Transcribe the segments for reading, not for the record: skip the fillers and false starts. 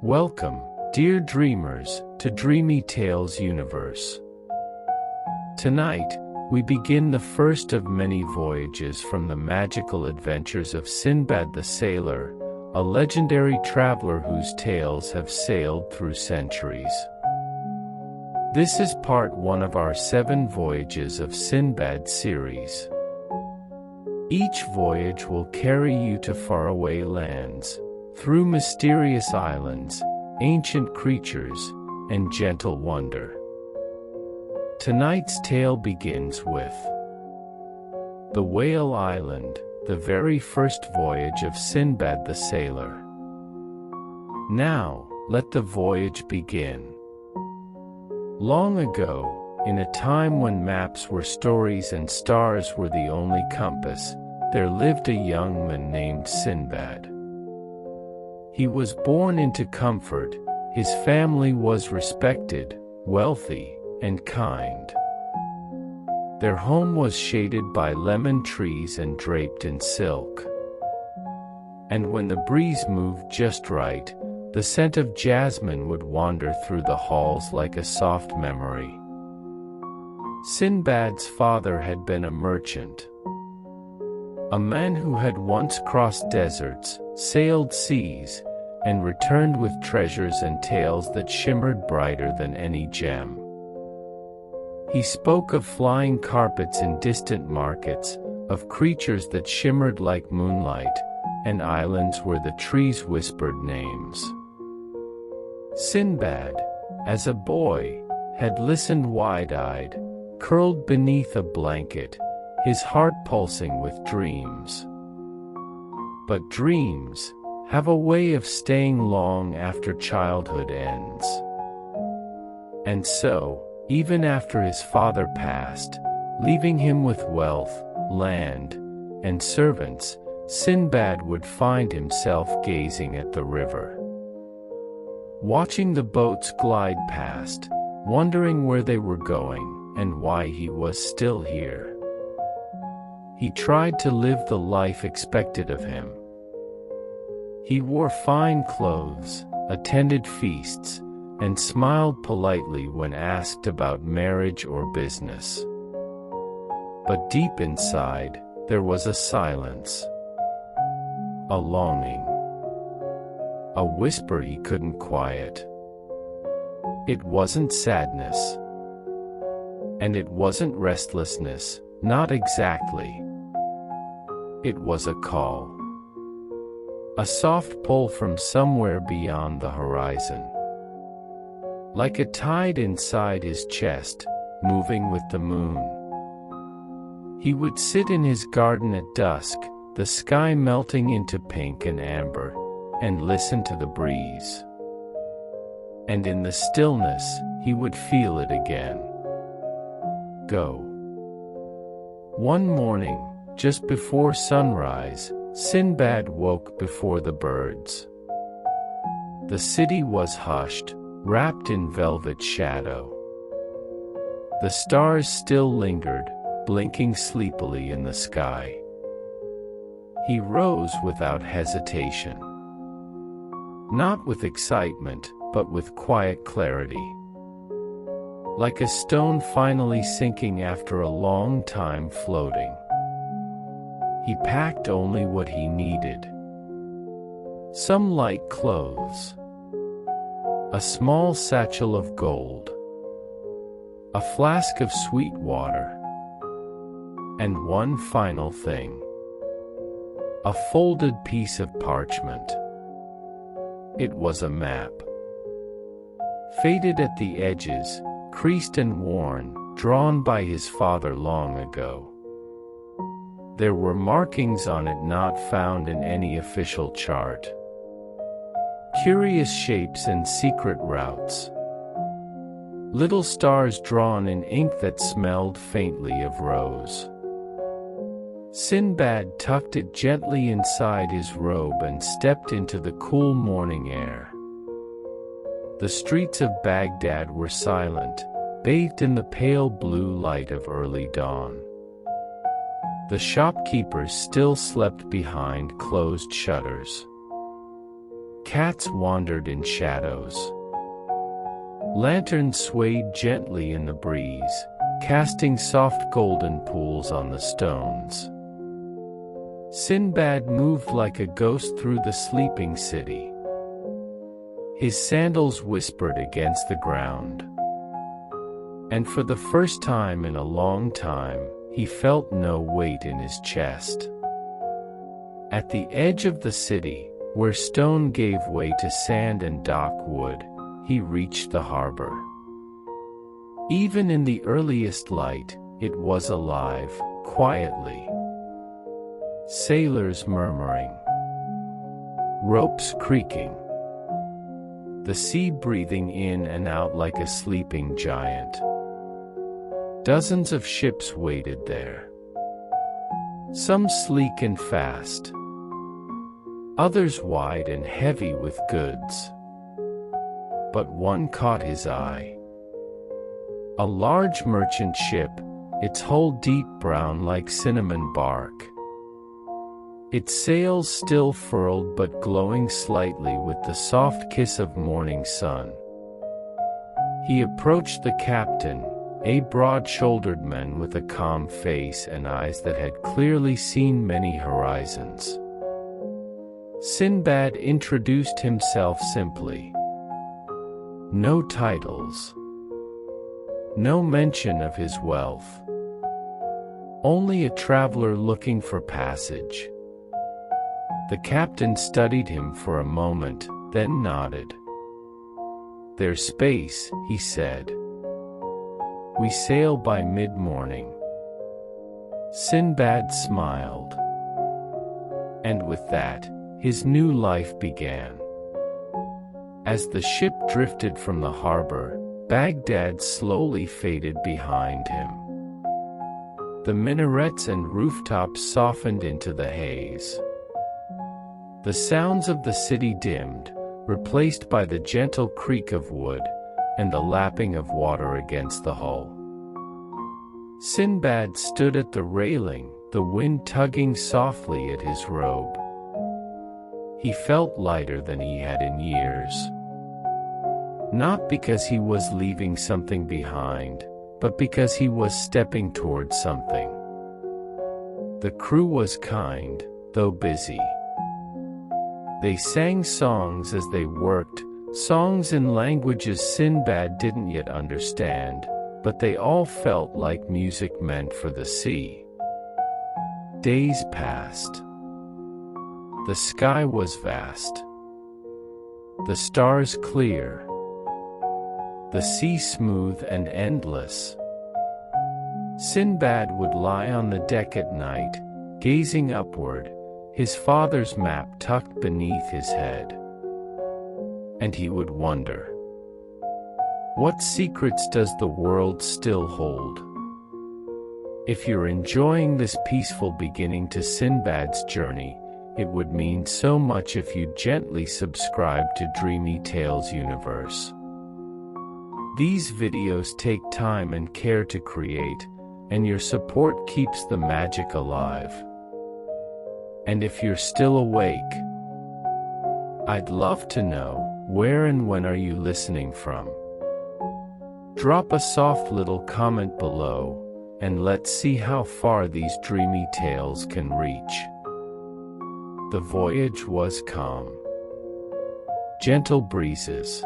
Welcome, dear dreamers, to Dreamy Tales Universe. Tonight, we begin the first of many voyages from the magical adventures of Sinbad the Sailor, a legendary traveler whose tales have sailed through centuries. This is part 1 of our 7 Voyages of Sinbad series. Each voyage will carry you to faraway lands, through mysterious islands, ancient creatures, and gentle wonder. Tonight's tale begins with the Whale Island, the very first voyage of Sinbad the Sailor. Now, let the voyage begin. Long ago, in a time when maps were stories and stars were the only compass, there lived a young man named Sinbad. He was born into comfort, his family was respected, wealthy, and kind. Their home was shaded by lemon trees and draped in silk. And when the breeze moved just right, the scent of jasmine would wander through the halls like a soft memory. Sinbad's father had been a merchant, a man who had once crossed deserts, sailed seas, and returned with treasures and tales that shimmered brighter than any gem. He spoke of flying carpets in distant markets, of creatures that shimmered like moonlight, and islands where the trees whispered names. Sinbad, as a boy, had listened wide-eyed, curled beneath a blanket, his heart pulsing with dreams. But dreams have a way of staying long after childhood ends. And so, even after his father passed, leaving him with wealth, land, and servants, Sinbad would find himself gazing at the river, watching the boats glide past, wondering where they were going and why he was still here. He tried to live the life expected of him. He wore fine clothes, attended feasts, and smiled politely when asked about marriage or business. But deep inside, there was a silence, a longing, a whisper he couldn't quiet. It wasn't sadness, and it wasn't restlessness, not exactly. It was a call, a soft pull from somewhere beyond the horizon. Like a tide inside his chest, moving with the moon. He would sit in his garden at dusk, the sky melting into pink and amber, and listen to the breeze. And in the stillness, he would feel it again. Go. One morning, just before sunrise, Sinbad woke before the birds. The city was hushed, wrapped in velvet shadow. The stars still lingered, blinking sleepily in the sky. He rose without hesitation. Not with excitement, but with quiet clarity. Like a stone finally sinking after a long time floating. He packed only what he needed. Some light clothes, a small satchel of gold, a flask of sweet water, and one final thing, a folded piece of parchment. It was a map, faded at the edges, creased and worn, drawn by his father long ago. There were markings on it not found in any official chart. Curious shapes and secret routes. Little stars drawn in ink that smelled faintly of rose. Sinbad tucked it gently inside his robe and stepped into the cool morning air. The streets of Baghdad were silent, bathed in the pale blue light of early dawn. The shopkeepers still slept behind closed shutters. cats wandered in shadows. Lanterns swayed gently in the breeze, casting soft golden pools on the stones. Sinbad moved like a ghost through the sleeping city. His sandals whispered against the ground. And for the first time in a long time, he felt no weight in his chest. At the edge of the city, where stone gave way to sand and dock wood, he reached the harbor. Even in the earliest light, it was alive, quietly. Sailors murmuring. Ropes creaking. The sea breathing in and out like a sleeping giant. Dozens of ships waited there. Some sleek and fast. Others wide and heavy with goods. But one caught his eye. A large merchant ship, its hull deep brown like cinnamon bark. Its sails still furled but glowing slightly with the soft kiss of morning sun. He approached the captain, a broad-shouldered man with a calm face and eyes that had clearly seen many horizons. Sinbad introduced himself simply. No titles. No mention of his wealth. Only a traveler looking for passage. The captain studied him for a moment, then nodded. "There's space," he said. "We sail by mid-morning." Sinbad smiled. And with that, his new life began. As the ship drifted from the harbor, Baghdad slowly faded behind him. The minarets and rooftops softened into the haze. The sounds of the city dimmed, replaced by the gentle creak of wood and the lapping of water against the hull. Sinbad stood at the railing, the wind tugging softly at his robe. He felt lighter than he had in years. Not because he was leaving something behind, but because he was stepping towards something. The crew was kind, though busy. They sang songs as they worked, songs in languages Sinbad didn't yet understand, but they all felt like music meant for the sea. Days passed. The sky was vast. The stars clear. The sea smooth and endless. Sinbad would lie on the deck at night, gazing upward, his father's map tucked beneath his head. And he would wonder, what secrets does the world still hold? If you're enjoying this peaceful beginning to Sinbad's journey, it would mean so much if you gently subscribe to Dreamy Tales Universe. These videos take time and care to create, and your support keeps the magic alive. And if you're still awake, I'd love to know, where and when are you listening from? Drop a soft little comment below, and let's see how far these dreamy tales can reach. The voyage was calm. Gentle breezes.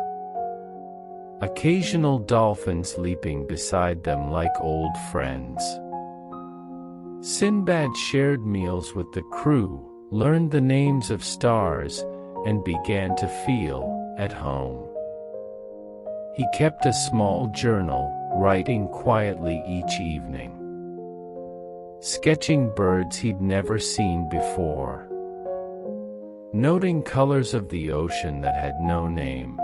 Occasional dolphins leaping beside them like old friends. Sinbad shared meals with the crew, learned the names of stars, and began to feel at home. He kept a small journal, writing quietly each evening. Sketching birds he'd never seen before. Noting colors of the ocean that had no name.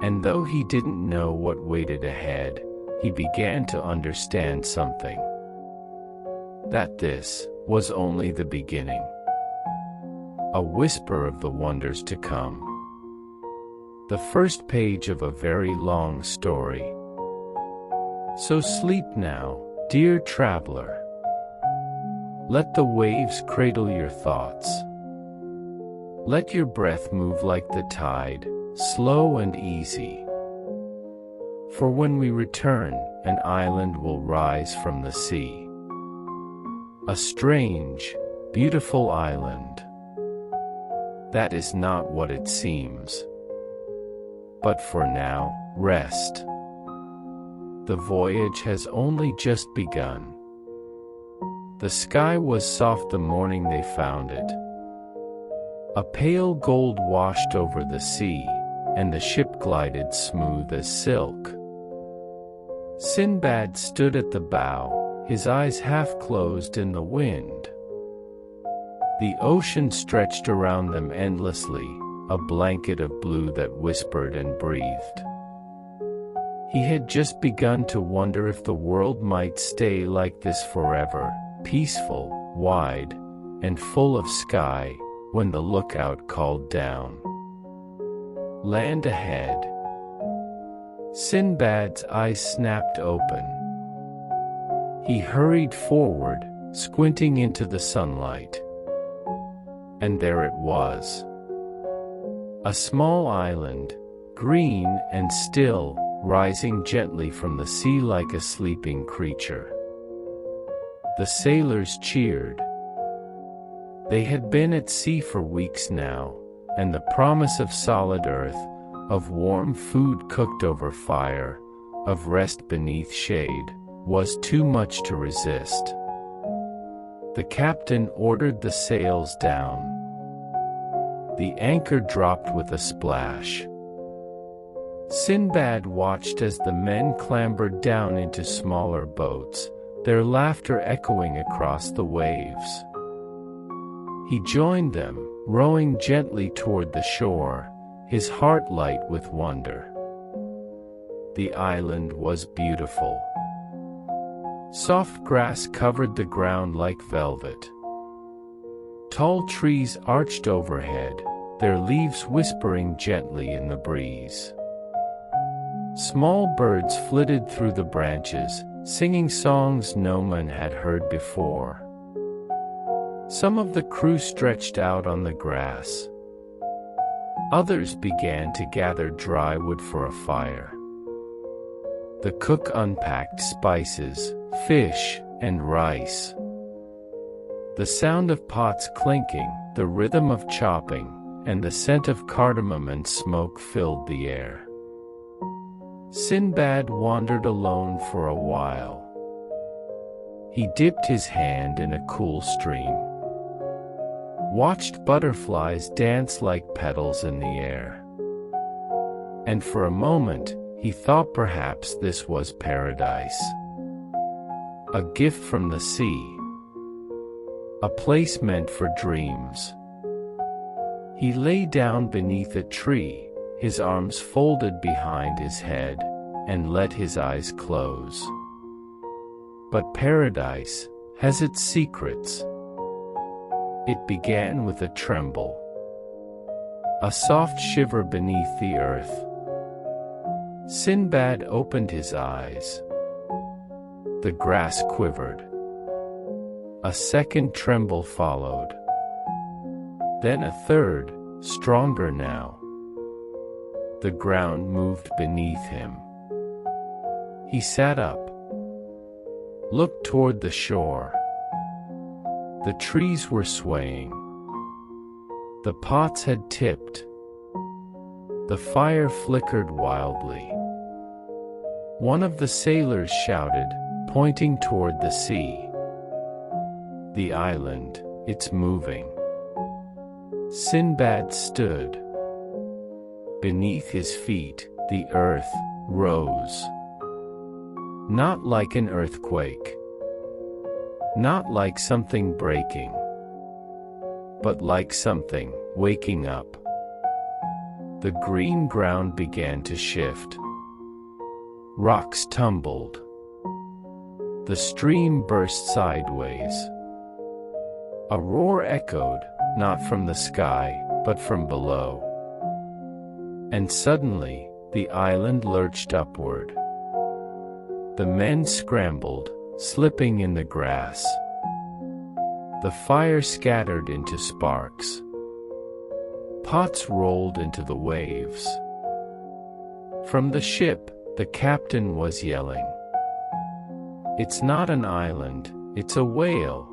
And though he didn't know what waited ahead, he began to understand something. That this was only the beginning. A whisper of the wonders to come. The first page of a very long story. So sleep now, dear traveler. Let the waves cradle your thoughts. Let your breath move like the tide, slow and easy. For when we return, an island will rise from the sea. A strange, beautiful island. That is not what it seems. But for now, rest. The voyage has only just begun. The sky was soft the morning they found it. A pale gold washed over the sea, and the ship glided smooth as silk. Sinbad stood at the bow, his eyes half closed in the wind. The ocean stretched around them endlessly, a blanket of blue that whispered and breathed. He had just begun to wonder if the world might stay like this forever, peaceful, wide, and full of sky, when the lookout called down. Land ahead. Sinbad's eyes snapped open. He hurried forward, squinting into the sunlight. And there it was. A small island, green and still, rising gently from the sea like a sleeping creature. The sailors cheered. They had been at sea for weeks now, and the promise of solid earth, of warm food cooked over fire, of rest beneath shade, was too much to resist. The captain ordered the sails down. The anchor dropped with a splash. Sinbad watched as the men clambered down into smaller boats, their laughter echoing across the waves. He joined them, rowing gently toward the shore, his heart light with wonder. The island was beautiful. Soft grass covered the ground like velvet. Tall trees arched overhead, their leaves whispering gently in the breeze. Small birds flitted through the branches, singing songs no one had heard before. Some of the crew stretched out on the grass. Others began to gather dry wood for a fire. The cook unpacked spices, fish, and rice. The sound of pots clinking, the rhythm of chopping, and the scent of cardamom and smoke filled the air. Sinbad wandered alone for a while. He dipped his hand in a cool stream, watched butterflies dance like petals in the air. And for a moment, he thought perhaps this was paradise. A gift from the sea. A place meant for dreams. He lay down beneath a tree, his arms folded behind his head, and let his eyes close. But paradise has its secrets. It began with a tremble, a soft shiver beneath the earth. Sinbad opened his eyes. The grass quivered. A second tremble followed. Then a third, stronger now. The ground moved beneath him. He sat up, looked toward the shore. The trees were swaying. The pots had tipped. The fire flickered wildly. One of the sailors shouted, pointing toward the sea. The island, it's moving. Sinbad stood. Beneath his feet, the earth rose. Not like an earthquake. Not like something breaking. But like something waking up. The green ground began to shift. Rocks tumbled. The stream burst sideways. A roar echoed, not from the sky, but from below. And suddenly, the island lurched upward. The men scrambled, slipping in the grass. The fire scattered into sparks. pots rolled into the waves. From the ship, the captain was yelling, "It's not an island, it's a whale."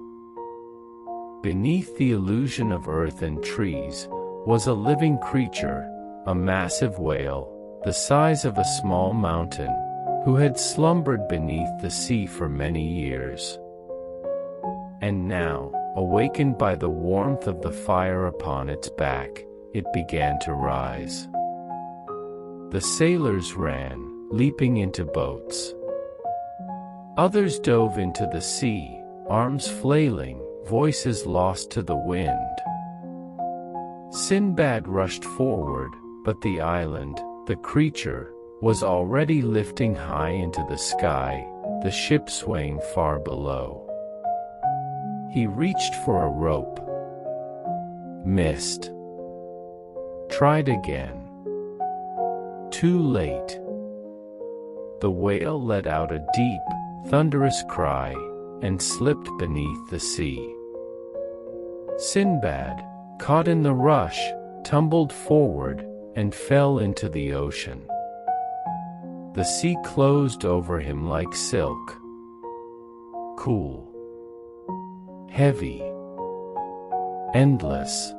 Beneath the illusion of earth and trees was a living creature, a massive whale, the size of a small mountain, who had slumbered beneath the sea for many years. And now, awakened by the warmth of the fire upon its back, it began to rise. The sailors ran, leaping into boats. Others dove into the sea, arms flailing, voices lost to the wind. Sinbad rushed forward, but the island, the creature, was already lifting high into the sky, the ship swaying far below. He reached for a rope. Missed. Tried again. Too late. The whale let out a deep, thunderous cry, and slipped beneath the sea. Sinbad, caught in the rush, tumbled forward, and fell into the ocean. The sea closed over him like silk. Cool. Heavy. Endless.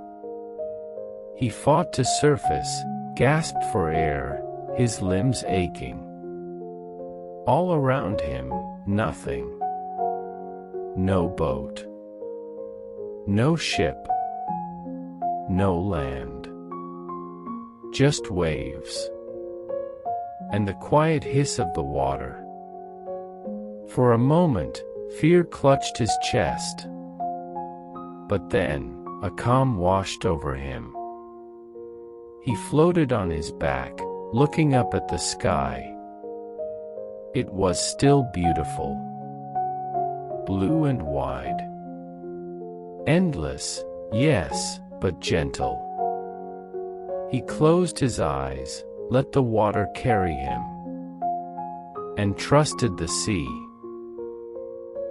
He fought to surface, gasped for air, his limbs aching. All around him, nothing. No boat. No ship. No land. Just waves. And the quiet hiss of the water. For a moment, fear clutched his chest. But then, a calm washed over him. He floated on his back, looking up at the sky. It was still beautiful. Blue and wide. Endless, yes, but gentle. He closed his eyes, let the water carry him, and trusted the sea.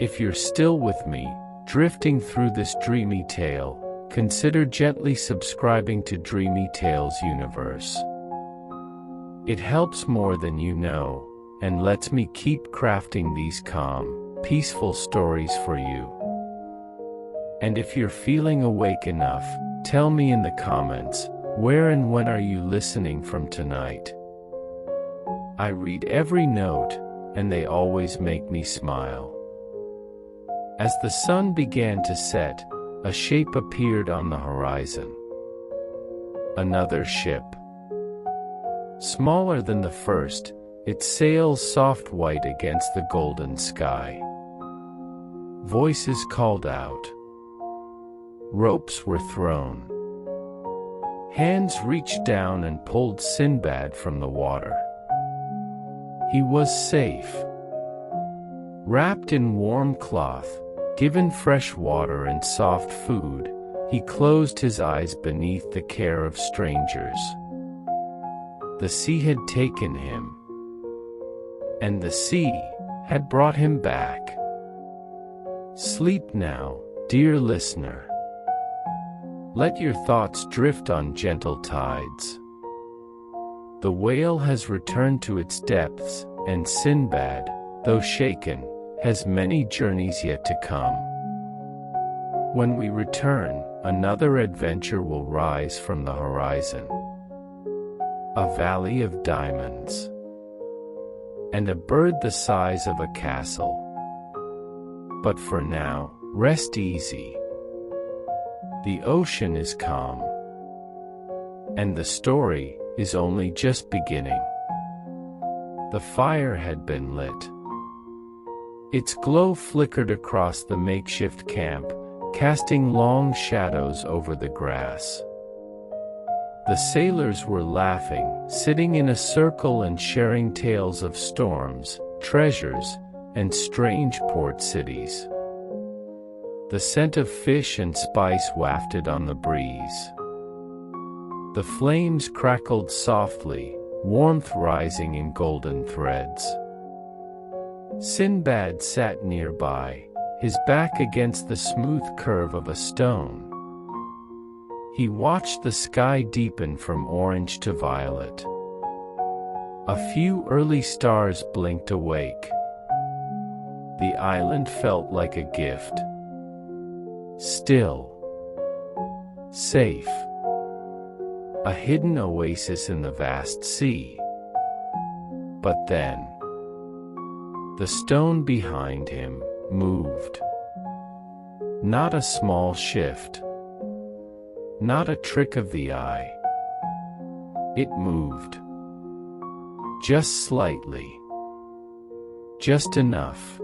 If you're still with me, drifting through this dreamy tale, consider gently subscribing to Dreamy Tales Universe. It helps more than you know, and lets me keep crafting these calm, peaceful stories for you. And if you're feeling awake enough, tell me in the comments, where and when are you listening from tonight? I read every note, and they always make me smile. As the sun began to set, a shape appeared on the horizon. Another ship. Smaller than the first, its sails soft white against the golden sky. Voices called out. Ropes were thrown. Hands reached down and pulled Sinbad from the water. He was safe. Wrapped in warm cloth, given fresh water and soft food, he closed his eyes beneath the care of strangers. The sea had taken him, and the sea had brought him back. Sleep now, dear listener. Let your thoughts drift on gentle tides. The whale has returned to its depths, and Sinbad, though shaken, has many journeys yet to come. When we return, another adventure will rise from the horizon. A valley of diamonds. And a bird the size of a castle. But for now, rest easy. The ocean is calm. And the story is only just beginning. The fire had been lit. Its glow flickered across the makeshift camp, casting long shadows over the grass. The sailors were laughing, sitting in a circle and sharing tales of storms, treasures, and strange port cities. The scent of fish and spice wafted on the breeze. The flames crackled softly, warmth rising in golden threads. Sinbad sat nearby, his back against the smooth curve of a stone. He watched the sky deepen from orange to violet. A few early stars blinked awake. The island felt like a gift. Still. Safe. A hidden oasis in the vast sea. But then, the stone behind him moved. Not a small shift. Not a trick of the eye. It moved. Just slightly. Just enough.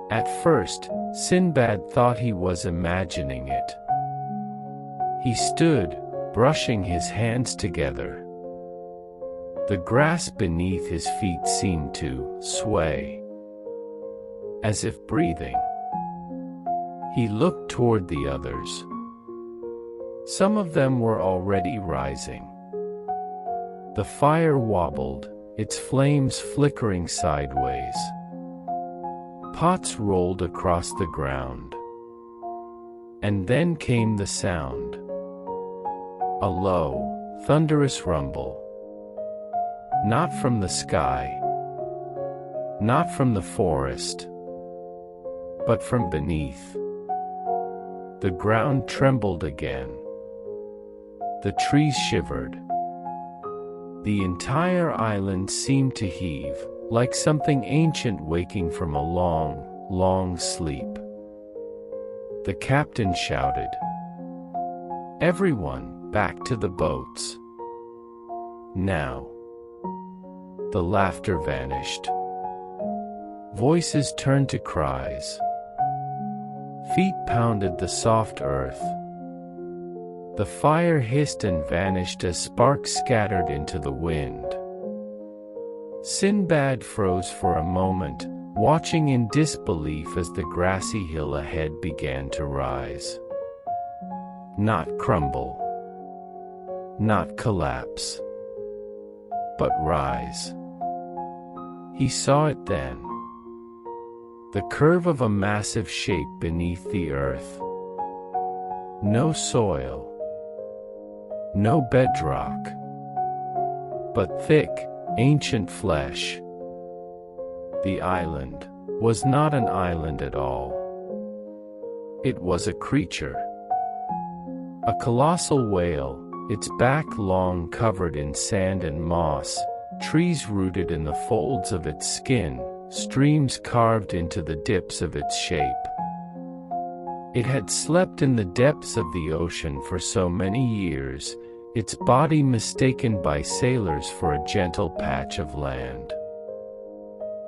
At first, Sinbad thought he was imagining it. He stood, brushing his hands together. The grass beneath his feet seemed to sway, as if breathing. He looked toward the others. Some of them were already rising. The fire wobbled, its flames flickering sideways. Pots rolled across the ground. And then came the sound. A low, thunderous rumble. Not from the sky. Not from the forest. But from beneath. The ground trembled again. The trees shivered. The entire island seemed to heave, like something ancient waking from a long, long sleep. The captain shouted, "Everyone, back to the boats." Now. The laughter vanished. Voices turned to cries. Feet pounded the soft earth. The fire hissed and vanished as sparks scattered into the wind. Sinbad froze for a moment, watching in disbelief as the grassy hill ahead began to rise. Not crumble. Not collapse. But rise. He saw it then. The curve of a massive shape beneath the earth. No soil. No bedrock. But thick, ancient flesh. The island was not an island at all. It was a creature. A colossal whale, its back long covered in sand and moss, trees rooted in the folds of its skin, streams carved into the dips of its shape. It had slept in the depths of the ocean for so many years, its body mistaken by sailors for a gentle patch of land.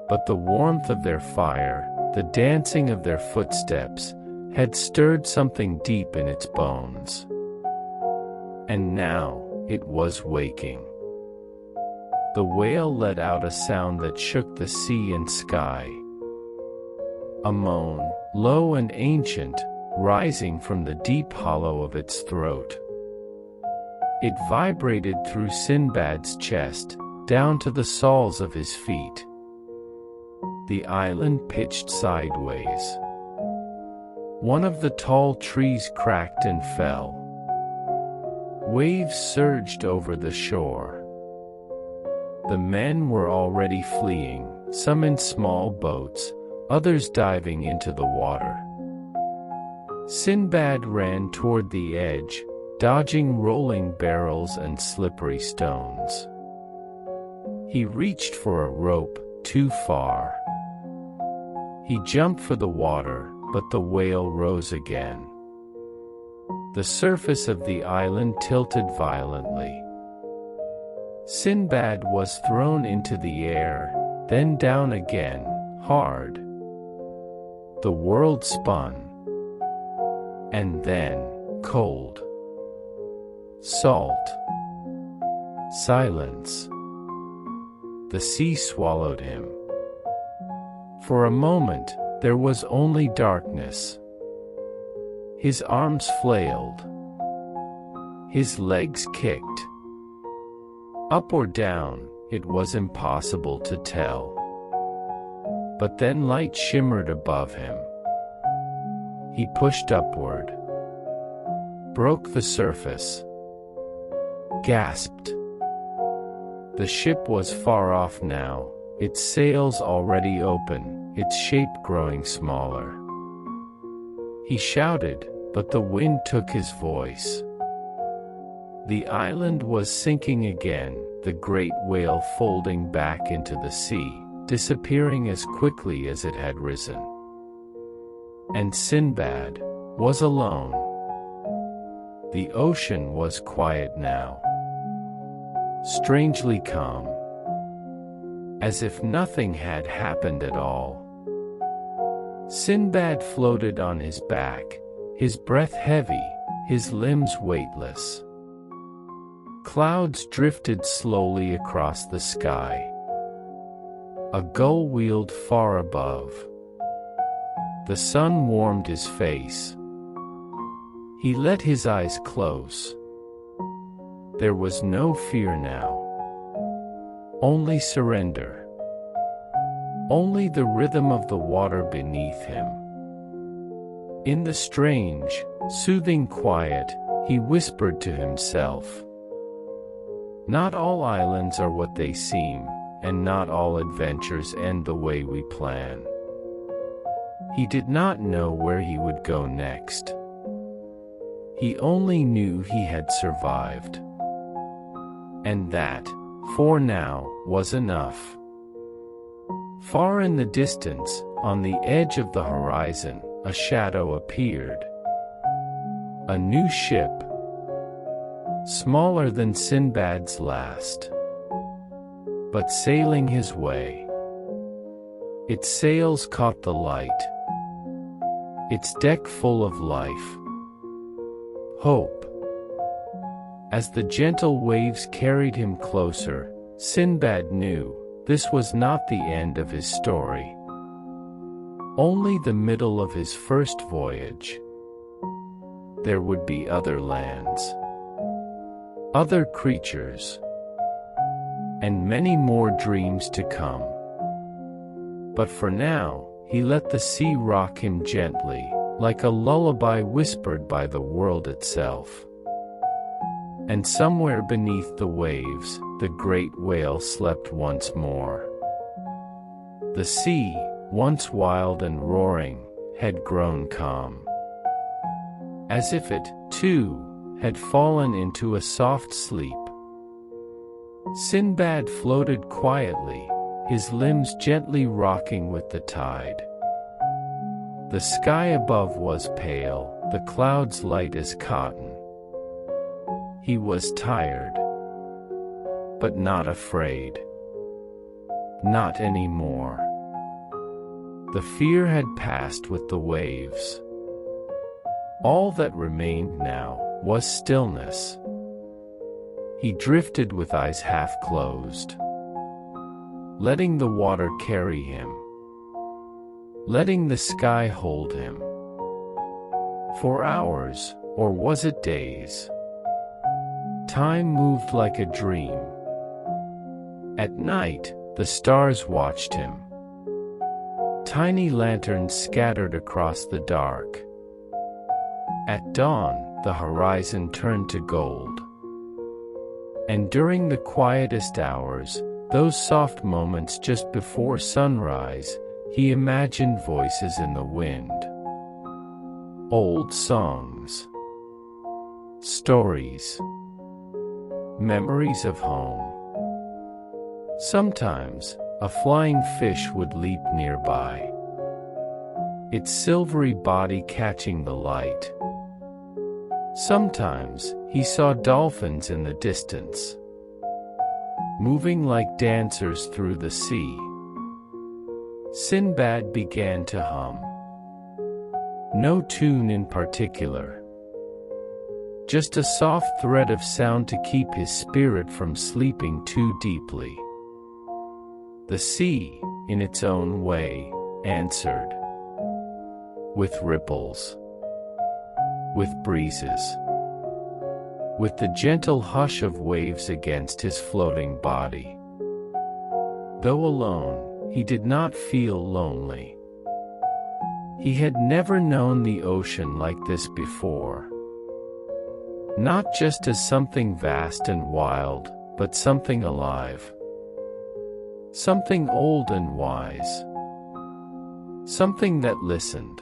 But the warmth of their fire, the dancing of their footsteps, had stirred something deep in its bones. And now, it was waking. The whale let out a sound that shook the sea and sky. A moan, low and ancient, rising from the deep hollow of its throat. It vibrated through Sinbad's chest, down to the soles of his feet. The island pitched sideways. One of the tall trees cracked and fell. Waves surged over the shore. The men were already fleeing, some in small boats, others diving into the water. Sinbad ran toward the edge, dodging rolling barrels and slippery stones. He reached for a rope, too far. He jumped for the water, but the whale rose again. The surface of the island tilted violently. Sinbad was thrown into the air, then down again, hard. The world spun. And then, cold. Salt. Silence. The sea swallowed him. For a moment, there was only darkness. His arms flailed. His legs kicked. Up or down, it was impossible to tell. But then light shimmered above him. He pushed upward. broke the surface. Gasped. The ship was far off now, its sails already open, its shape growing smaller. He shouted, but the wind took his voice. The island was sinking again, the great whale folding back into the sea, disappearing as quickly as it had risen. And Sinbad was alone. The ocean was quiet now, strangely calm, as if nothing had happened at all. Sinbad floated on his back, his breath heavy, his limbs weightless. Clouds drifted slowly across the sky. A gull wheeled far above. The sun warmed his face. He let his eyes close. There was no fear now. Only surrender. Only the rhythm of the water beneath him. In the strange, soothing quiet, he whispered to himself, "Not all islands are what they seem, and not all adventures end the way we plan." He did not know where he would go next. He only knew he had survived. And that, for now, was enough. Far in the distance, on the edge of the horizon, a shadow appeared. A new ship, smaller than Sinbad's last, but sailing his way. Its sails caught the light, its deck full of life, hope. As the gentle waves carried him closer, Sinbad knew this was not the end of his story, only the middle of his first voyage. There would be other lands, other creatures, and many more dreams to come. But for now, he let the sea rock him gently, like a lullaby whispered by the world itself. And somewhere beneath the waves, the great whale slept once more. The sea, once wild and roaring, had grown calm, as if it, too, had fallen into a soft sleep. Sinbad floated quietly, his limbs gently rocking with the tide. The sky above was pale, the clouds light as cotton. He was tired, but not afraid. Not anymore. The fear had passed with the waves. All that remained now was stillness. He drifted with eyes half closed, letting the water carry him, letting the sky hold him. For hours, or was it days? Time moved like a dream. At night, the stars watched him. Tiny lanterns scattered across the dark. At dawn, the horizon turned to gold. And during the quietest hours, those soft moments just before sunrise, he imagined voices in the wind. Old songs, stories, memories of home. Sometimes, a flying fish would leap nearby, its silvery body catching the light. Sometimes, he saw dolphins in the distance, moving like dancers through the sea. Sinbad began to hum. No tune in particular, just a soft thread of sound to keep his spirit from sleeping too deeply. The sea, in its own way, answered. With ripples, with breezes, with the gentle hush of waves against his floating body. Though alone, he did not feel lonely. He had never known the ocean like this before. not just as something vast and wild, but something alive. Something old and wise. Something that listened.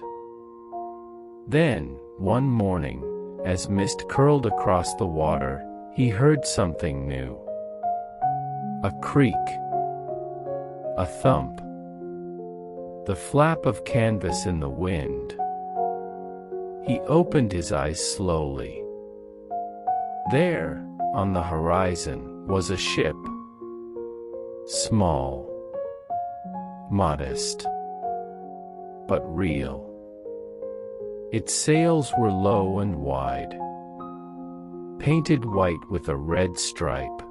Then, one morning, as mist curled across the water, he heard something new. A creak. A thump. The flap of canvas in the wind. He opened his eyes slowly. There, on the horizon, was a ship. Small. Modest. But real. Its sails were low and wide, painted white with a red stripe.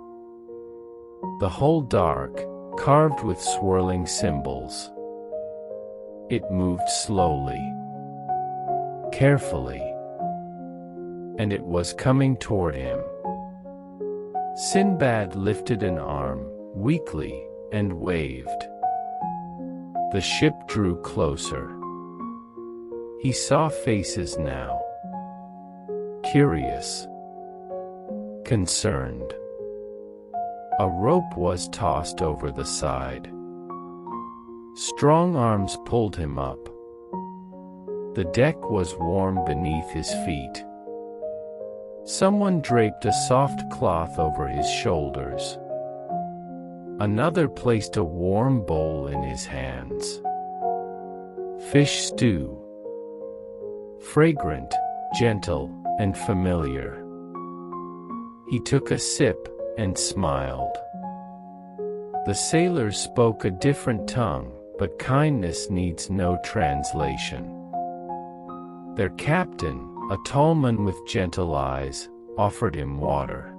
The hull dark, carved with swirling symbols. It moved slowly, carefully, and it was coming toward him. Sinbad lifted an arm, weakly, and waved. The ship drew closer. He saw faces now. Curious. Concerned. A rope was tossed over the side. Strong arms pulled him up. The deck was warm beneath his feet. Someone draped a soft cloth over his shoulders. Another placed a warm bowl in his hands. Fish stew. Fragrant, gentle, and familiar. He took a sip and smiled. The sailors spoke a different tongue, but kindness needs no translation. Their captain, a tall man with gentle eyes, offered him water.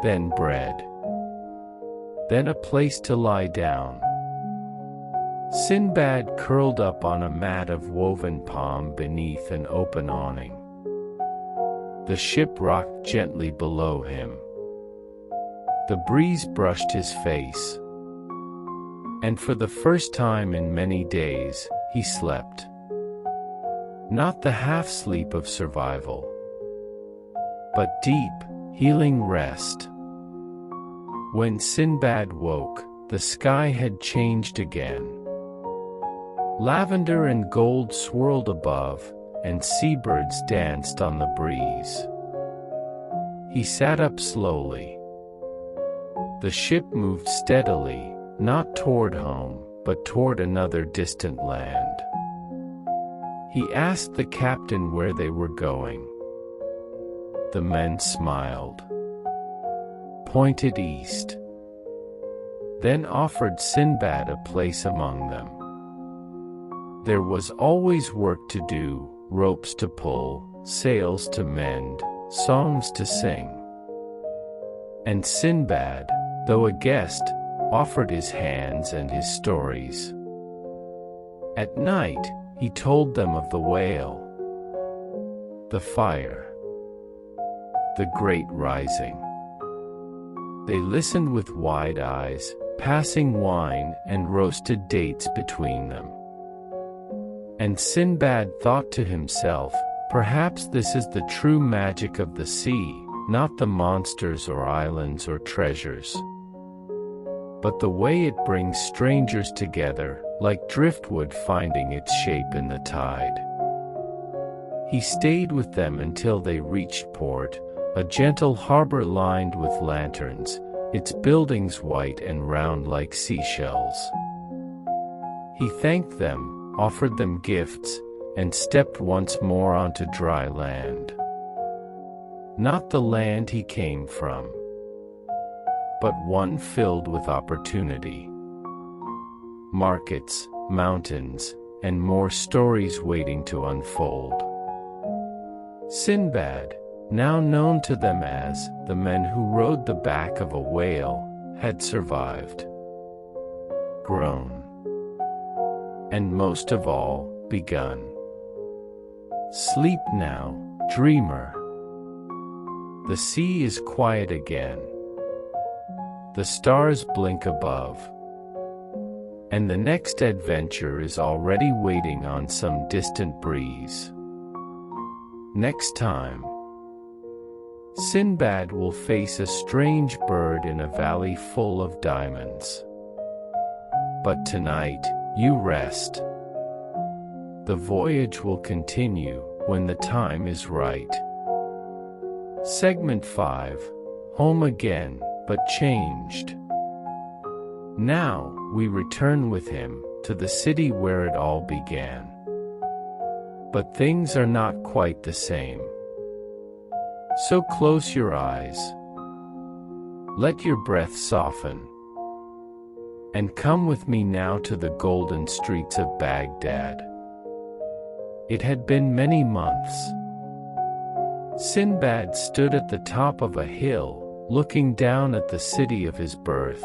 Then bread. Then a place to lie down. Sinbad curled up on a mat of woven palm beneath an open awning. The ship rocked gently below him. The breeze brushed his face. And for the first time in many days, he slept. Not the half-sleep of survival, but deep, healing rest. When Sinbad woke, the sky had changed again. Lavender and gold swirled above, and seabirds danced on the breeze. He sat up slowly. The ship moved steadily, not toward home, but toward another distant land. He asked the captain where they were going. The men smiled, pointed east, then offered Sinbad a place among them. There was always work to do, ropes to pull, sails to mend, songs to sing. And Sinbad, though a guest, offered his hands and his stories. At night, he told them of the whale, the fire, the great rising. They listened with wide eyes, passing wine and roasted dates between them. And Sinbad thought to himself, perhaps this is the true magic of the sea, not the monsters or islands or treasures, but the way it brings strangers together, like driftwood finding its shape in the tide. He stayed with them until they reached port, a gentle harbor lined with lanterns, its buildings white and round like seashells. He thanked them, offered them gifts, and stepped once more onto dry land. Not the land he came from, but one filled with opportunity. Markets, mountains, and more stories waiting to unfold. Sinbad, now known to them as the men who rode the back of a whale, had survived, grown, and most of all, begun. Sleep now, dreamer. The sea is quiet again. The stars blink above. And the next adventure is already waiting on some distant breeze. Next time, Sinbad will face a strange bird in a valley full of diamonds. But tonight, you rest. The voyage will continue when the time is right. Segment 5. Home again, but changed. Now, we return with him to the city where it all began. But things are not quite the same. So close your eyes. Let your breath soften. And come with me now to the golden streets of Baghdad. It had been many months. Sinbad stood at the top of a hill, looking down at the city of his birth.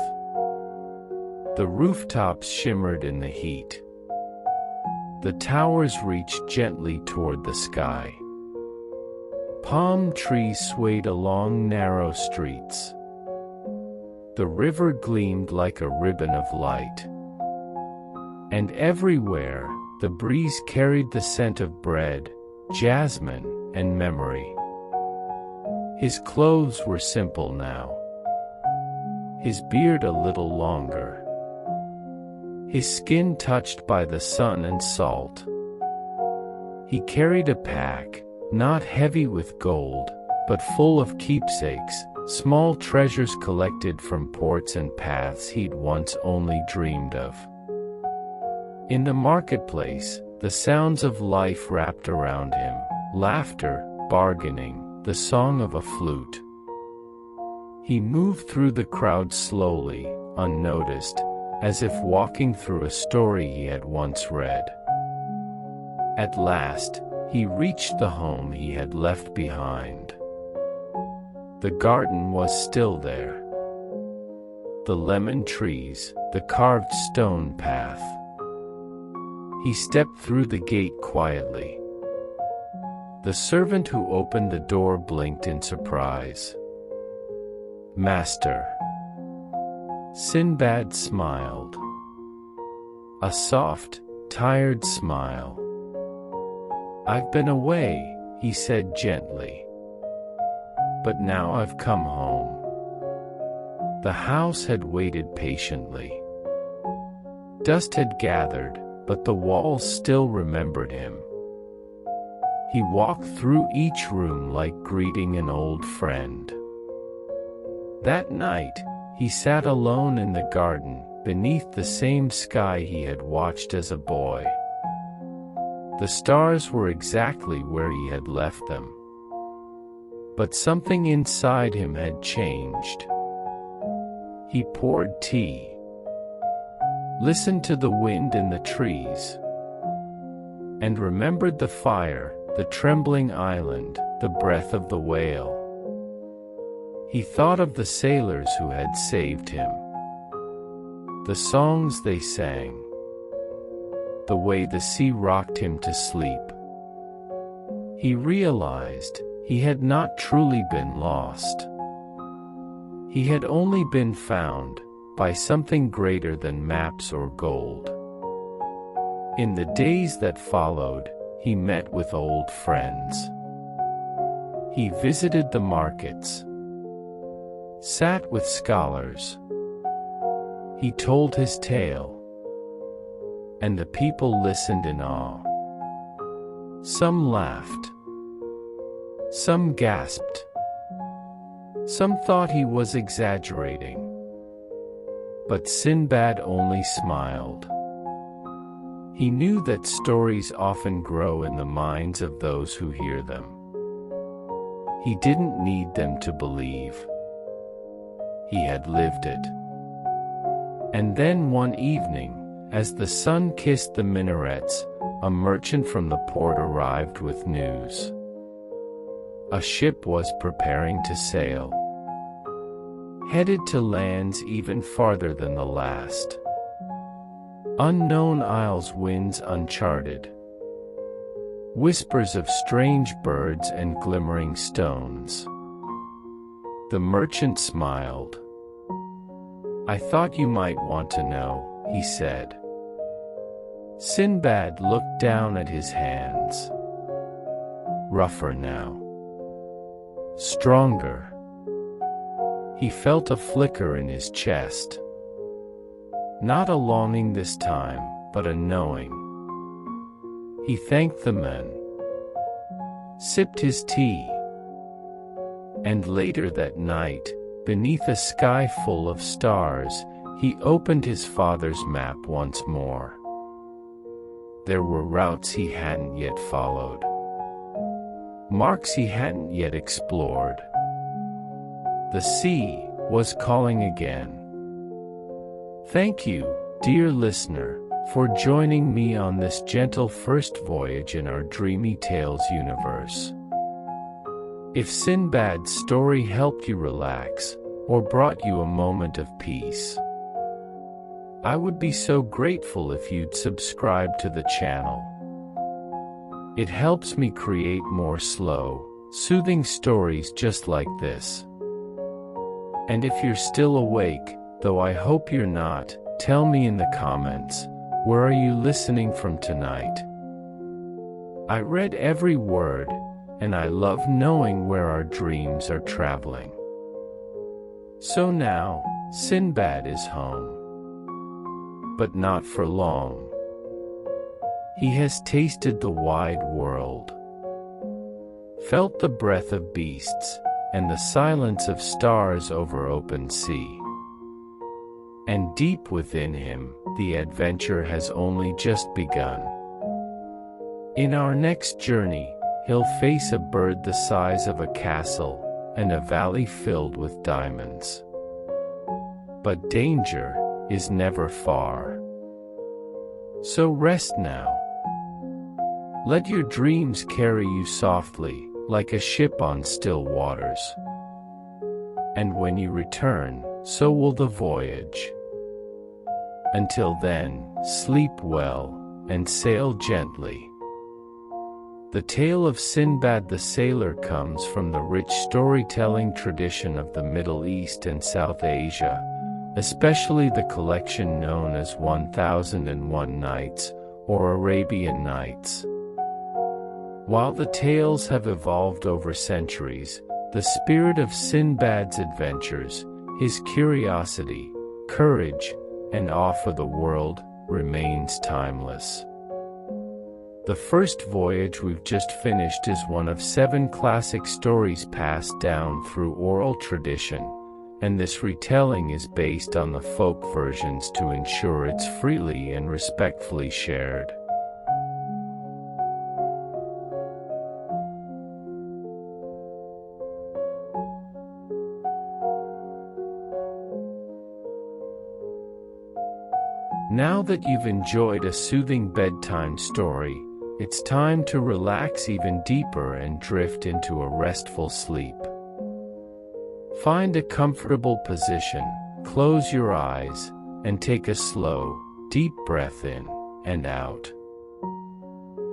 The rooftops shimmered in the heat. The towers reached gently toward the sky. Palm trees swayed along narrow streets. The river gleamed like a ribbon of light. And everywhere, the breeze carried the scent of bread, jasmine, and memory. His clothes were simple now. His beard a little longer. His skin touched by the sun and salt. He carried a pack, not heavy with gold, but full of keepsakes, small treasures collected from ports and paths he'd once only dreamed of. In the marketplace, the sounds of life wrapped around him, laughter, bargaining, the song of a flute. He moved through the crowd slowly, unnoticed, as if walking through a story he had once read. At last, he reached the home he had left behind. The garden was still there. The lemon trees, the carved stone path. He stepped through the gate quietly. The servant who opened the door blinked in surprise. "Master." Sinbad smiled. A soft, tired smile. "I've been away," he said gently. "But now I've come home." The house had waited patiently. Dust had gathered, but the walls still remembered him. He walked through each room like greeting an old friend. That night, he sat alone in the garden, beneath the same sky he had watched as a boy. The stars were exactly where he had left them. But something inside him had changed. He poured tea. Listened to the wind in the trees. And remembered the fire, the trembling island, the breath of the whale. He thought of the sailors who had saved him. The songs they sang. The way the sea rocked him to sleep. He realized he had not truly been lost. He had only been found by something greater than maps or gold. In the days that followed, he met with old friends. He visited the markets, sat with scholars. He told his tale, and the people listened in awe. Some laughed. Some gasped. Some thought he was exaggerating. But Sinbad only smiled. He knew that stories often grow in the minds of those who hear them. He didn't need them to believe. He had lived it. And then one evening, as the sun kissed the minarets, a merchant from the port arrived with news. A ship was preparing to sail, headed to lands even farther than the last. Unknown isles, winds uncharted. Whispers of strange birds and glimmering stones. The merchant smiled. "I thought you might want to know," he said. Sinbad looked down at his hands. Rougher now. stronger. He felt a flicker in his chest. Not a longing this time, but a knowing. He thanked the men, sipped his tea, and later that night, beneath a sky full of stars, he opened his father's map once more. There were routes he hadn't yet followed, marks he hadn't yet explored. The sea was calling again. Thank you, dear listener, for joining me on this gentle first voyage in our Dreamy Tales universe. If Sinbad's story helped you relax, or brought you a moment of peace, I would be so grateful if you'd subscribe to the channel. It helps me create more slow, soothing stories just like this. And if you're still awake, though I hope you're not, tell me in the comments, where are you listening from tonight? I read every word, and I love knowing where our dreams are traveling. So now, Sinbad is home. But not for long. He has tasted the wide world, felt the breath of beasts, and the silence of stars over open sea. And deep within him, the adventure has only just begun. In our next journey, he'll face a bird the size of a castle, and a valley filled with diamonds. But danger is never far. So rest now. Let your dreams carry you softly, like a ship on still waters. And when you return, so will the voyage. Until then, sleep well, and sail gently. The tale of Sinbad the Sailor comes from the rich storytelling tradition of the Middle East and South Asia, especially the collection known as 1001 Nights, or Arabian Nights. While the tales have evolved over centuries, the spirit of Sinbad's adventures, his curiosity, courage, and awe for the world, remains timeless. The first voyage we've just finished is one of 7 classic stories passed down through oral tradition, and this retelling is based on the folk versions to ensure it's freely and respectfully shared. Now that you've enjoyed a soothing bedtime story, it's time to relax even deeper and drift into a restful sleep. Find a comfortable position, close your eyes, and take a slow, deep breath in and out.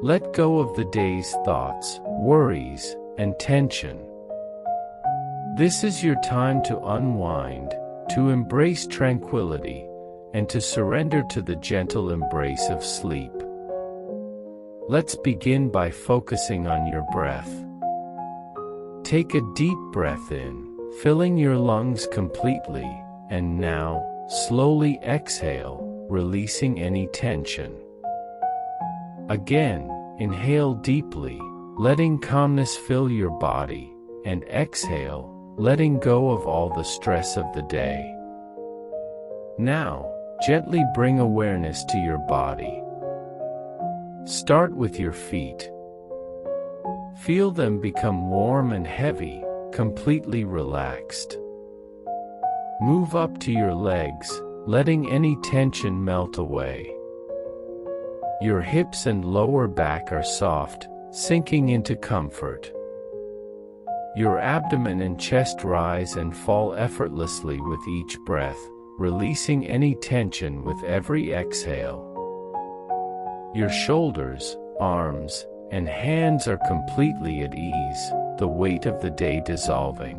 Let go of the day's thoughts, worries, and tension. This is your time to unwind, to embrace tranquility, and to surrender to the gentle embrace of sleep. Let's begin by focusing on your breath. Take a deep breath in, filling your lungs completely, and now, slowly exhale, releasing any tension. Again, inhale deeply, letting calmness fill your body, and exhale, letting go of all the stress of the day. Now, gently bring awareness to your body. Start with your feet. Feel them become warm and heavy, completely relaxed. Move up to your legs, letting any tension melt away. Your hips and lower back are soft, sinking into comfort. Your abdomen and chest rise and fall effortlessly with each breath, releasing any tension with every exhale. Your shoulders, arms, and hands are completely at ease, the weight of the day dissolving.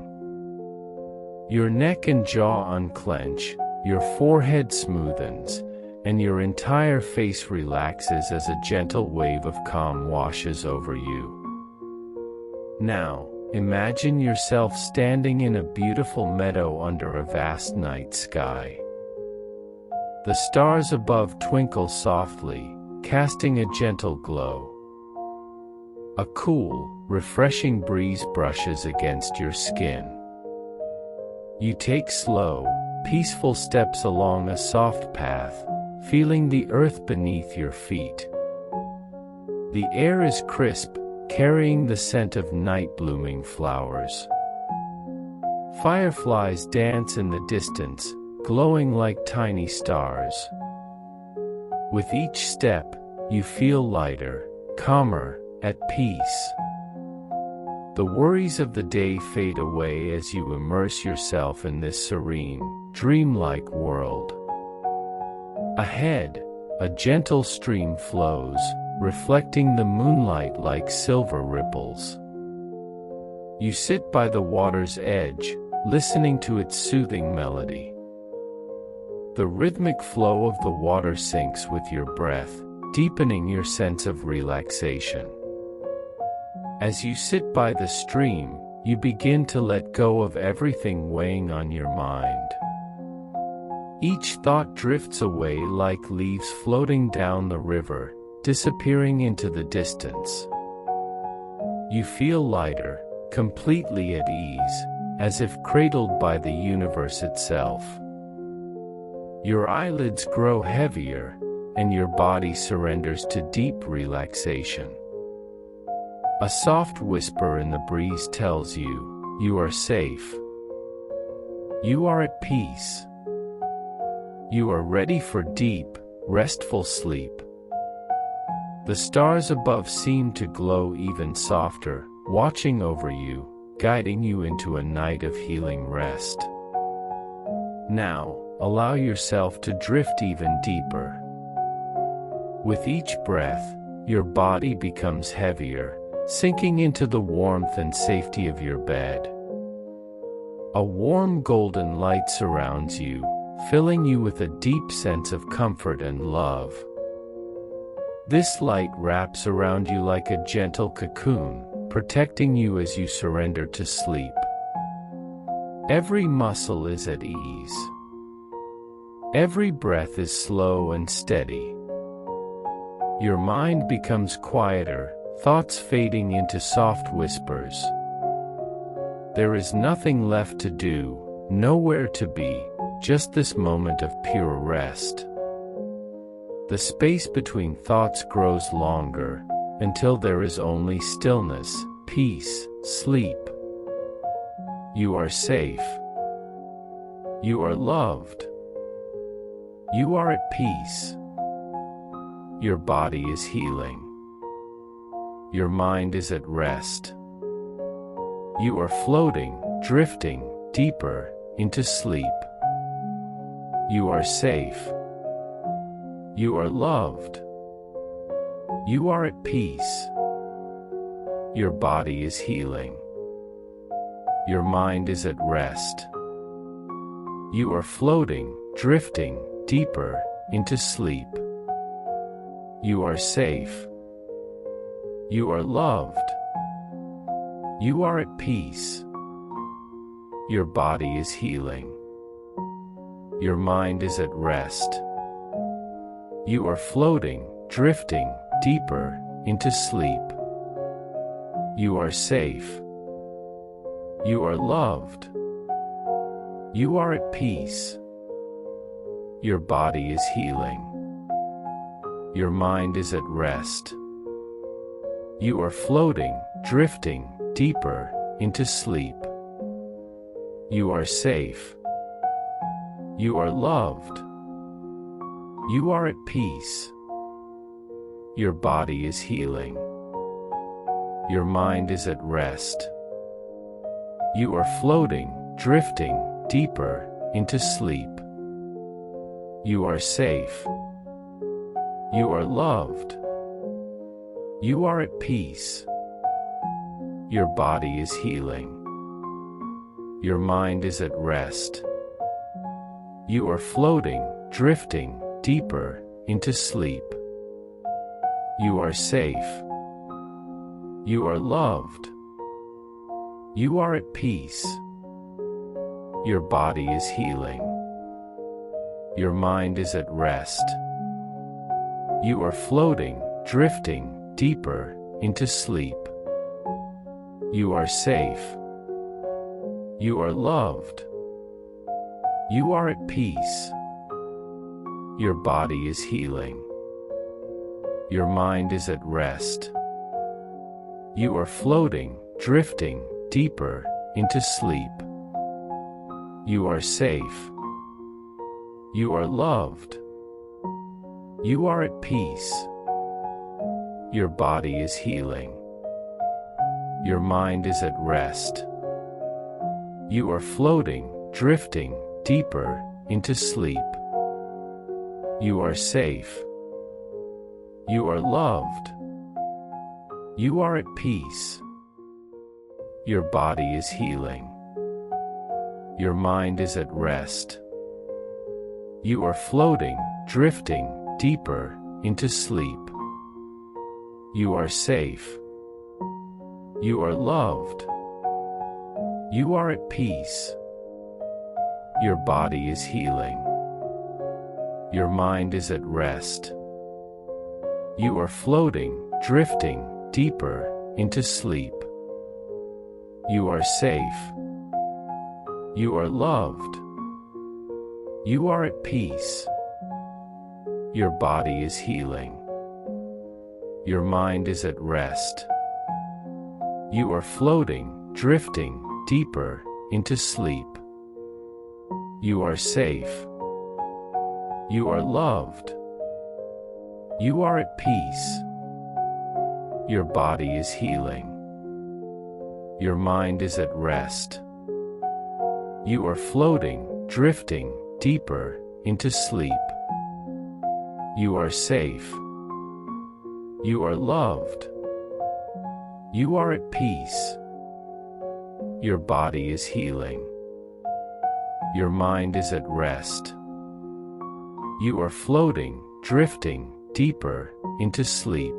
Your neck and jaw unclench, your forehead smoothens, and your entire face relaxes as a gentle wave of calm washes over you. Now, imagine yourself standing in a beautiful meadow under a vast night sky. The stars above twinkle softly, casting a gentle glow. A cool, refreshing breeze brushes against your skin. You take slow, peaceful steps along a soft path, feeling the earth beneath your feet. The air is crisp, carrying the scent of night-blooming flowers. Fireflies dance in the distance, glowing like tiny stars. With each step, you feel lighter, calmer, at peace. The worries of the day fade away as you immerse yourself in this serene, dreamlike world. Ahead, a gentle stream flows, reflecting the moonlight like silver ripples. You sit by the water's edge, listening to its soothing melody. The rhythmic flow of the water syncs with your breath, deepening your sense of relaxation. As you sit by the stream, you begin to let go of everything weighing on your mind. Each thought drifts away like leaves floating down the river, disappearing into the distance. You feel lighter, completely at ease, as if cradled by the universe itself. Your eyelids grow heavier, and your body surrenders to deep relaxation. A soft whisper in the breeze tells you, you are safe. You are at peace. You are ready for deep, restful sleep. The stars above seem to glow even softer, watching over you, guiding you into a night of healing rest. Now, allow yourself to drift even deeper. With each breath, your body becomes heavier, sinking into the warmth and safety of your bed. A warm golden light surrounds you, filling you with a deep sense of comfort and love. This light wraps around you like a gentle cocoon, protecting you as you surrender to sleep. Every muscle is at ease. Every breath is slow and steady. Your mind becomes quieter, thoughts fading into soft whispers. There is nothing left to do, nowhere to be, just this moment of pure rest. The space between thoughts grows longer, until there is only stillness, peace, sleep. You are safe. You are loved. You are at peace. Your body is healing. Your mind is at rest. You are floating, drifting, deeper, into sleep. You are safe. You are loved. You are at peace. Your body is healing. Your mind is at rest. You are floating, drifting, deeper, into sleep. You are safe. You are loved. You are at peace. Your body is healing. Your mind is at rest. You are floating, drifting, deeper, into sleep. You are safe. You are loved. You are at peace. Your body is healing. Your mind is at rest. You are floating, drifting, deeper, into sleep. You are safe. You are loved. You are at peace. Your body is healing. Your mind is at rest. You are floating, drifting, deeper, into sleep. You are safe. You are loved. You are at peace. Your body is healing. Your mind is at rest. You are floating, drifting, deeper, into sleep. You are safe. You are loved. You are at peace. Your body is healing. Your mind is at rest. You are floating, drifting deeper into sleep. You are safe. You are loved. You are at peace. Your body is healing. Your mind is at rest. You are floating, drifting deeper into sleep. You are safe. You are loved. You are at peace. Your body is healing. Your mind is at rest. You are floating, drifting deeper into sleep. You are safe. You are loved. You are at peace. Your body is healing. Your mind is at rest. You are floating, drifting deeper into sleep. You are safe. You are loved. You are at peace. Your body is healing. Your mind is at rest. You are floating, drifting deeper into sleep. You are safe. You are loved. You are at peace. Your body is healing. Your mind is at rest. You are floating, drifting deeper into sleep. You are safe. You are loved. You are at peace. Your body is healing. Your mind is at rest. You are floating, drifting deeper into sleep. You are safe. You are loved. You are at peace. Your body is healing. Your mind is at rest. You are floating, drifting deeper into sleep.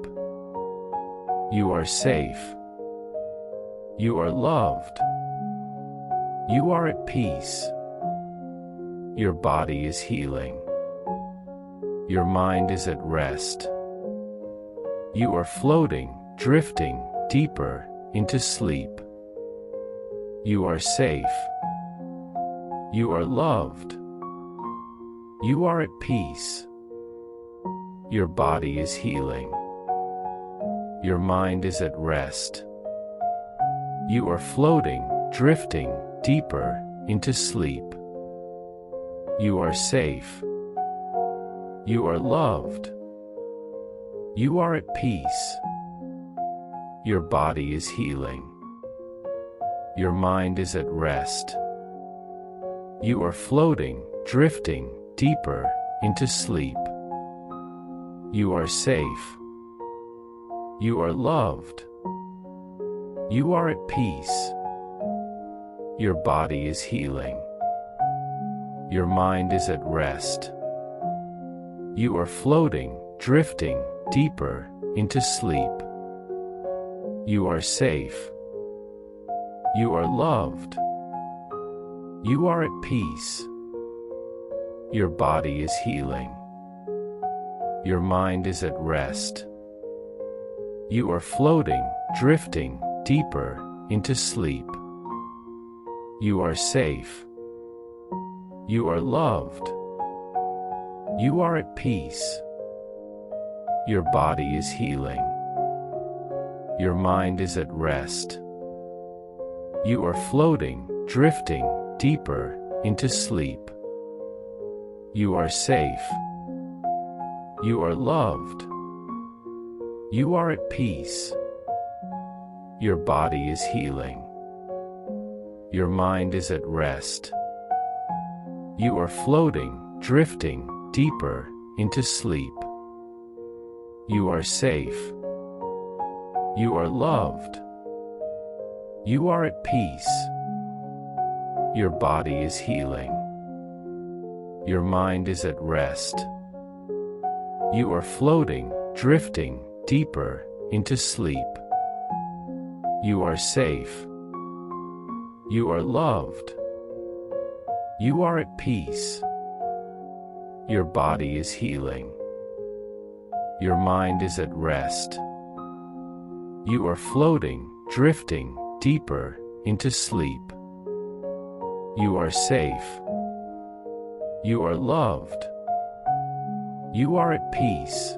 You are safe. You are loved. You are at peace. Your body is healing. Your mind is at rest. You are floating, drifting deeper into sleep. You are safe. You are loved. You are at peace. Your body is healing. Your mind is at rest. You are floating, drifting deeper into sleep. You are safe. You are loved. You are at peace. Your body is healing. Your mind is at rest. You are floating, drifting deeper into sleep. You are safe. You are loved. You are at peace. Your body is healing. Your mind is at rest. You are floating, drifting deeper into sleep. You are safe. You are loved. You are at peace. Your body is healing. Your mind is at rest. You are floating, drifting deeper into sleep. You are safe. You are loved. You are at peace. Your body is healing. Your mind is at rest. You are floating, drifting deeper into sleep. You are safe. You are loved. You are at peace. Your body is healing. Your mind is at rest. You are floating, drifting deeper into sleep. You are safe. You are loved. You are at peace. Your body is healing. Your mind is at rest. You are floating, drifting deeper into sleep. You are safe. You are loved. You are at peace. Your body is healing. Your mind is at rest. You are floating, drifting deeper into sleep. You are safe. You are loved. You are at peace.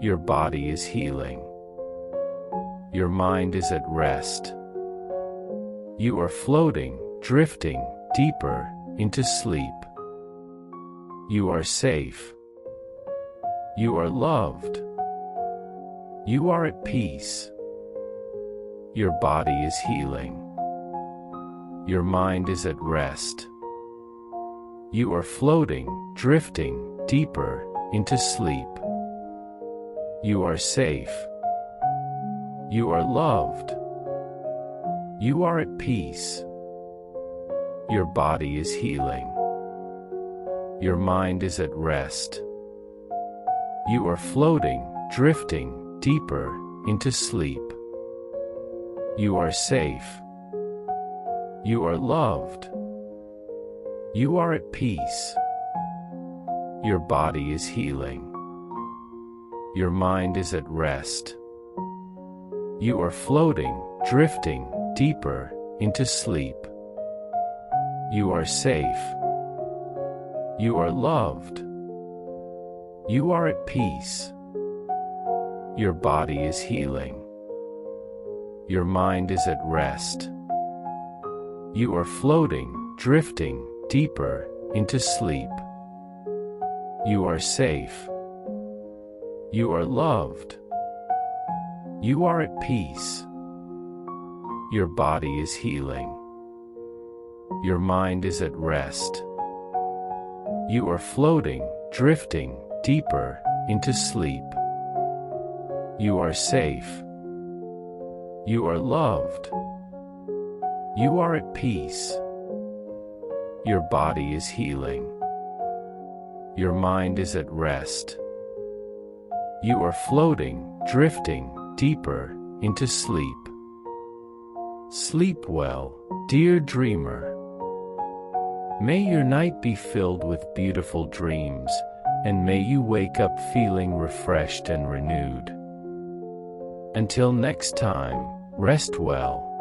Your body is healing. Your mind is at rest. You are floating, drifting deeper into sleep. You are safe. You are loved. You are at peace. Your body is healing. Your mind is at rest. You are floating, drifting deeper into sleep. You are safe. You are loved. You are at peace. Your body is healing. Your mind is at rest. You are floating, drifting deeper into sleep. You are safe. You are loved. You are at peace. Your body is healing. Your mind is at rest. You are floating, drifting deeper into sleep. You are safe. You are loved. You are at peace. Your body is healing. Your mind is at rest. You are floating, drifting deeper into sleep. You are safe. You are loved. You are at peace. Your body is healing. Your mind is at rest. You are floating, drifting deeper into sleep. You are safe. You are loved. You are at peace. Your body is healing. Your mind is at rest. You are floating, drifting deeper into sleep. Sleep well, dear dreamer. May your night be filled with beautiful dreams, and may you wake up feeling refreshed and renewed. Until next time, rest well.